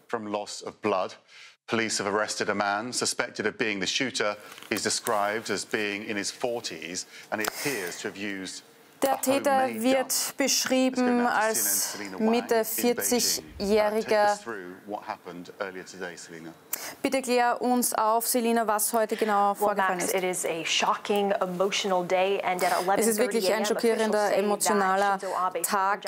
from loss of blood. Police have arrested a man suspected of being the shooter. He's described as being in his 40s and he appears to have used. Der Täter wird beschrieben als Mitte 40-jähriger. Bitte klär uns auf, Selina, was heute genau vorgefallen ist. Es ist wirklich ein schockierender, emotionaler Tag.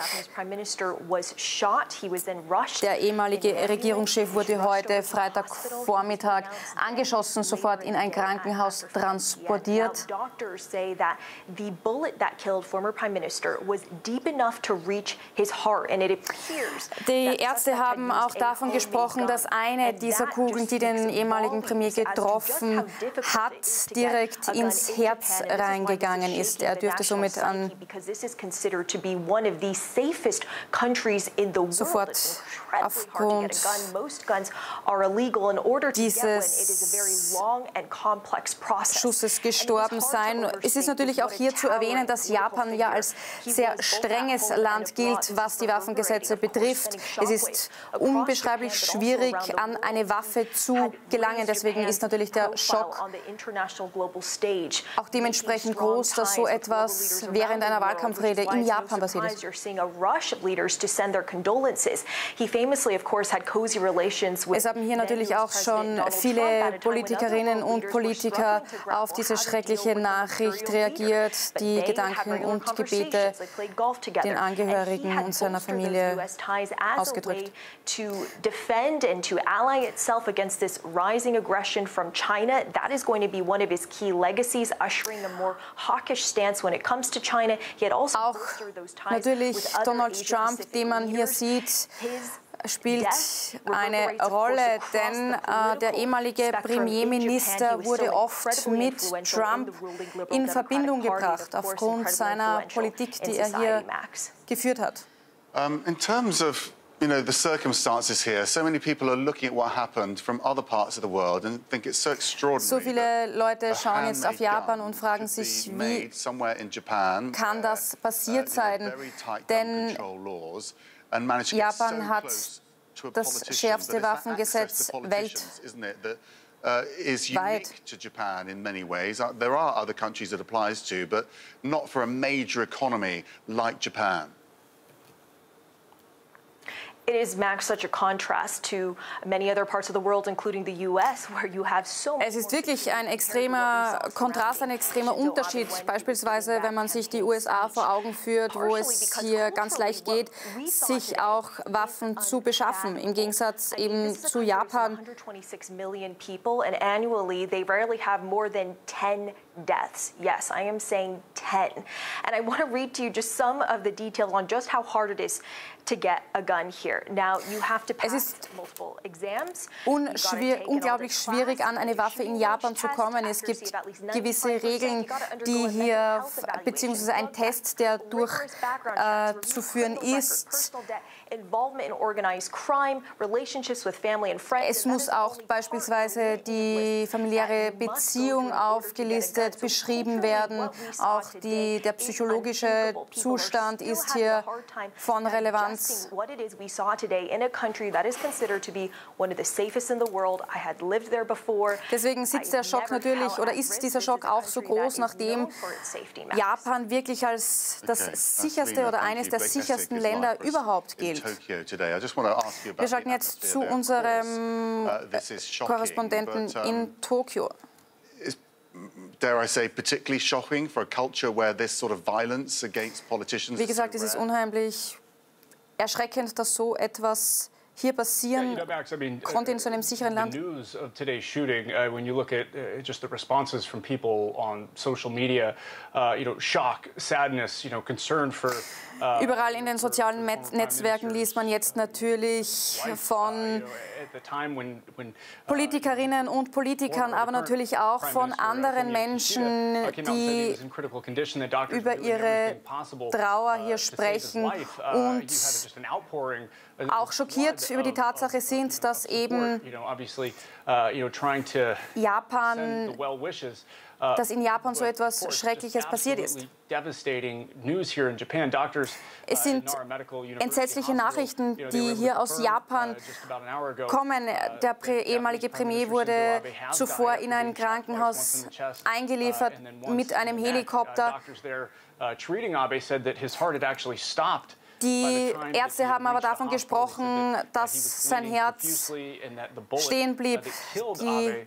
Der ehemalige Regierungschef wurde heute Freitagvormittag angeschossen, sofort in ein Krankenhaus transportiert. Die Ärzte haben auch davon gesprochen, dass eine dieser Kugeln, die den ehemaligen Premier getroffen hat, direkt ins Herz reingegangen ist. Er dürfte somit an sofort aufgrund dieses Schusses gestorben sein. Es ist natürlich auch hier zu erwähnen, dass Japan ja als sehr strenges Land gilt, was die Waffengesetze betrifft. Es ist unbeschreiblich schwierig, an eine Waffe zu gelangen. Deswegen ist natürlich der Schock auch dementsprechend groß, dass so etwas während einer Wahlkampfrede in Japan passiert ist. Es haben hier natürlich auch schon viele Politikerinnen und Politiker auf diese schreckliche Nachricht reagiert, die Gedanken und Gebete den Angehörigen und seiner Familie ausgedrückt. Auch natürlich Donald Trump, den man hier sieht, spielt eine Rolle, denn der ehemalige Premierminister wurde oft mit Trump in Verbindung gebracht aufgrund seiner Politik, die er hier geführt hat. In terms of the circumstances here, so many people are looking at what happened from other parts of the world and think it's so extraordinary. So viele Leute schauen jetzt auf Japan und fragen sich, wie kann das passiert sein? Denn Japan hat das schärfste Waffengesetz weltweit. Is unique to Japan in many ways. There are other countries it applies to, but not for a major economy like Japan. It is, Max, such a contrast to many other parts of the world, including the US, where you have so much. Es ist wirklich ein extremer Kontrast, ein extremer Unterschied. Beispielsweise, wenn man sich die USA vor Augen führt, wo es hier ganz leicht geht, sich auch Waffen zu beschaffen. Im Gegensatz eben zu Japan. 126 million people, and annually they rarely have more than 10 deaths. Yes, I am saying 10. And I want to read to you just some of the details on just how hard it is to get a gun here. Now, you have to pass multiple exams. Unglaublich schwierig, an eine Waffe in Japan zu kommen. Es gibt gewisse Regeln, die hier, beziehungsweise ein Test, der durchzuführen ist. Es muss auch beispielsweise die familiäre Beziehung aufgelistet, beschrieben werden. Auch der psychologische Zustand ist hier von Relevanz. Deswegen sitzt der Schock natürlich, oder ist dieser Schock auch so groß, nachdem Japan wirklich als das sicherste oder eines der sichersten Länder überhaupt gilt. Wir schalten jetzt zu unserem Korrespondenten in Tokio. Dare I say, particularly shocking for a culture where this sort of violence against politicians. Wie gesagt, es ist unheimlich erschreckend, dass so etwas hier passieren konnte in so einem sicheren Land. News of today's shooting, when you look at just the responses from people on social media, shock, sadness, concern for. Überall in den sozialen Netzwerken liest man jetzt natürlich von Politikerinnen und Politikern, aber natürlich auch von anderen Menschen, die über ihre Trauer hier sprechen und auch schockiert über die Tatsache sind, dass eben Japan, dass in Japan so etwas Schreckliches passiert ist. Es sind entsetzliche Nachrichten, die hier aus Japan kommen. Der ehemalige Premier wurde zuvor in ein Krankenhaus eingeliefert mit einem Helikopter. Die Ärzte haben aber davon gesprochen, dass sein Herz stehen blieb. Die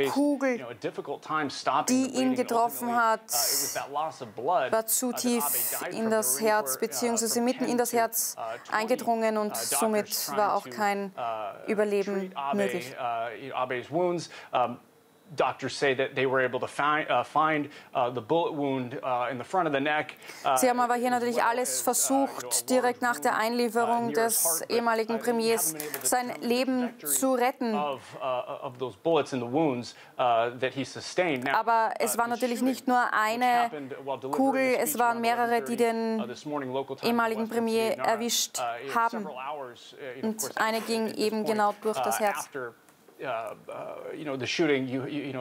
Kugel, die ihn getroffen hat, war zu tief in das Herz bzw. mitten in das Herz eingedrungen und somit war auch kein Überleben möglich. Doctors say that they were able to find the bullet wound in the front of the neck. Sie haben aber hier natürlich alles versucht, direkt nach der Einlieferung des ehemaligen Premiers sein Leben zu retten. Aber es war natürlich nicht nur eine Kugel, es waren mehrere, die den ehemaligen Premier erwischt haben. Und eine ging eben genau durch das Herz. The shooting,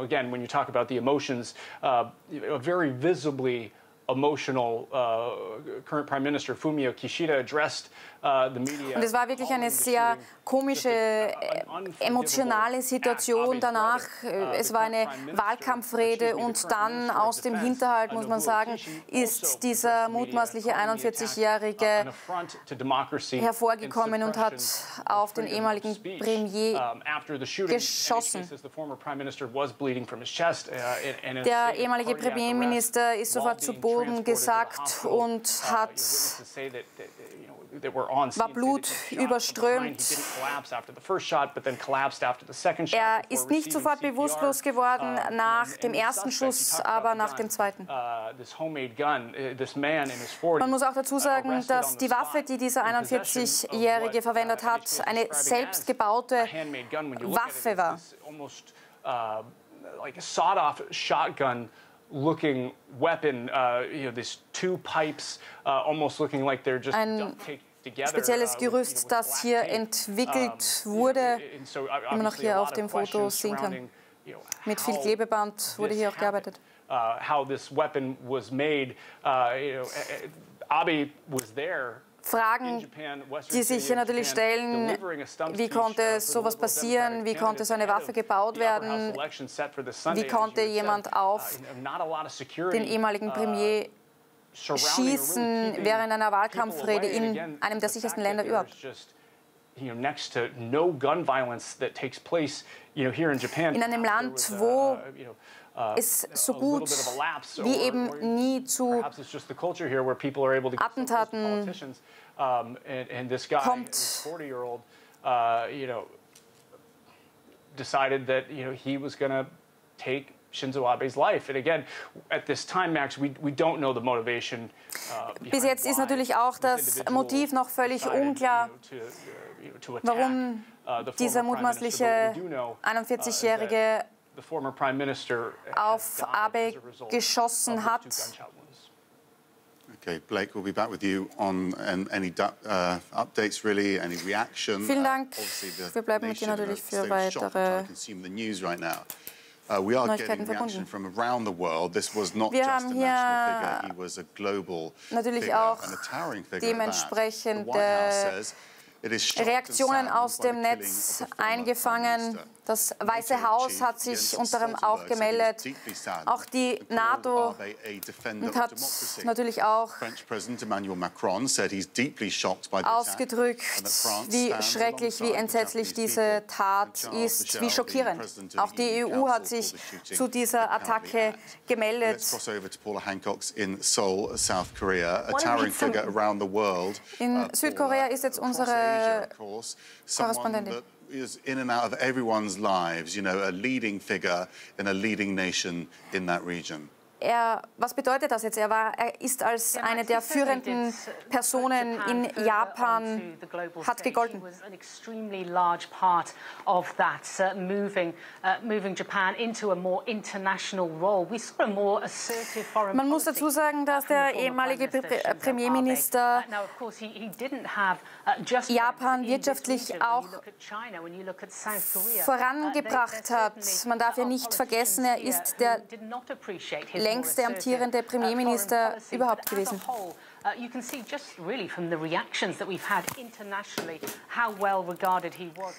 again, when you talk about the emotions, a very visibly emotional current Prime Minister Fumio Kishida addressed the media. Und es war wirklich eine sehr komische, emotionale Situation danach. Es war eine Wahlkampfrede und dann aus dem Hinterhalt, muss man sagen, ist dieser mutmaßliche 41-Jährige hervorgekommen und hat auf den ehemaligen Premier geschossen. Der ehemalige Premierminister ist sofort zu Boden gesackt und war blutüberströmt. Er ist nicht sofort bewusstlos geworden nach dem ersten Schuss, aber nach dem zweiten. Man muss auch dazu sagen, dass die Waffe, die dieser 41-Jährige verwendet hat, eine selbstgebaute Waffe war. Looking weapon, these two pipes, almost looking like they're just duct taped together. Spezielles Gerüst, das hier entwickelt wurde, wie man noch hier auf dem Foto sehen kann. Mit viel Klebeband wurde hier auch gearbeitet. How this weapon was made, Abe was there. Fragen, die sich hier natürlich stellen, wie konnte sowas passieren, wie konnte so eine Waffe gebaut werden, wie konnte jemand auf den ehemaligen Premier schießen während einer Wahlkampfrede in einem der sichersten Länder überhaupt. In einem Land, wo es so gut wie eben nie zu Attentaten kommt. Decided that he was going to take Shinzo Abe's life. And again, at this time, Max, we don't know the motivation. Bis jetzt ist natürlich auch das Motiv noch völlig unklar, warum dieser mutmaßliche 41-Jährige auf Abe geschossen hat. Okay, Blake, we'll be back with you on any updates, really, any reaction. Vielen Dank. Wir bleiben mit dir natürlich für weitere Neuigkeiten verbunden. Wir haben hier natürlich auch dementsprechende Reaktionen aus dem Netz eingefangen. Das Weiße Haus hat sich unter anderem auch gemeldet. Auch die NATO und hat natürlich auch ausgedrückt, wie schrecklich, wie entsetzlich diese Tat ist, wie schockierend. Auch die EU hat sich zu dieser Attacke gemeldet. In Südkorea ist jetzt unsere Korrespondentin. Is in and out of everyone's lives, a leading figure in a leading nation in that region. was bedeutet das jetzt? Er ist als eine der führenden Personen in Japan, hat gegolten. Man muss dazu sagen, dass der ehemalige Premierminister Japan wirtschaftlich auch vorangebracht hat. Man darf ja nicht vergessen, er ist der längste amtierende Premierminister überhaupt gewesen. You can see just really from the reactions that we've had internationally how well regarded he was.